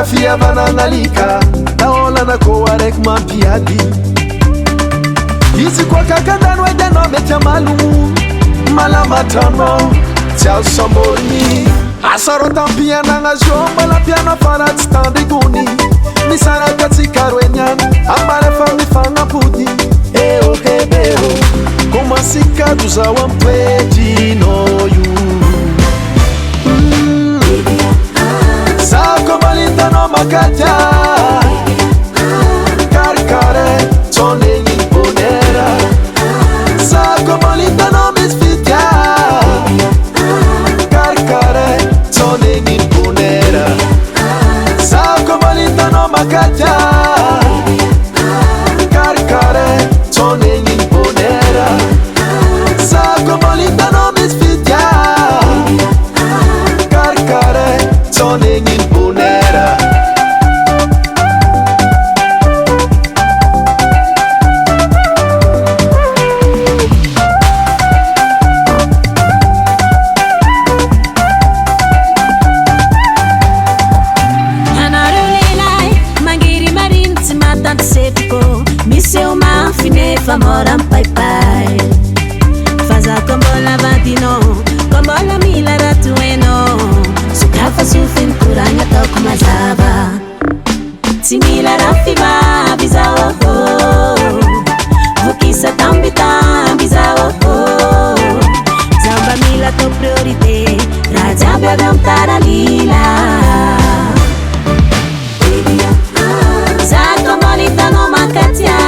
fiavananalika taolana ko araiky mampiady izy koa kakandano edy anao mety amalomo malamatrano tsy azo samboriny asaro tampianagna zo mbala mpiana fara tsy tandrigony misaraka tsikaroenyany ambara mifagnampody eo hebeo komasikado zao amtoetrino io sakomalintanao makatya karikare tsonegny bonera sakomalintanao misy fitya karikare tsonegny bonera sakomalintanao makatya karikare tsonegny bonera sakomalintanao misy fitya karikare tsonegny bonera Famora pai pai faza kombola vadino kombola mila ratueno sukafa sufin kuranga toko mazava simila rafiva bizawo vukisa tambita bizawo zamba mila to priorite raja bebe mtara lila za kombolita no makatia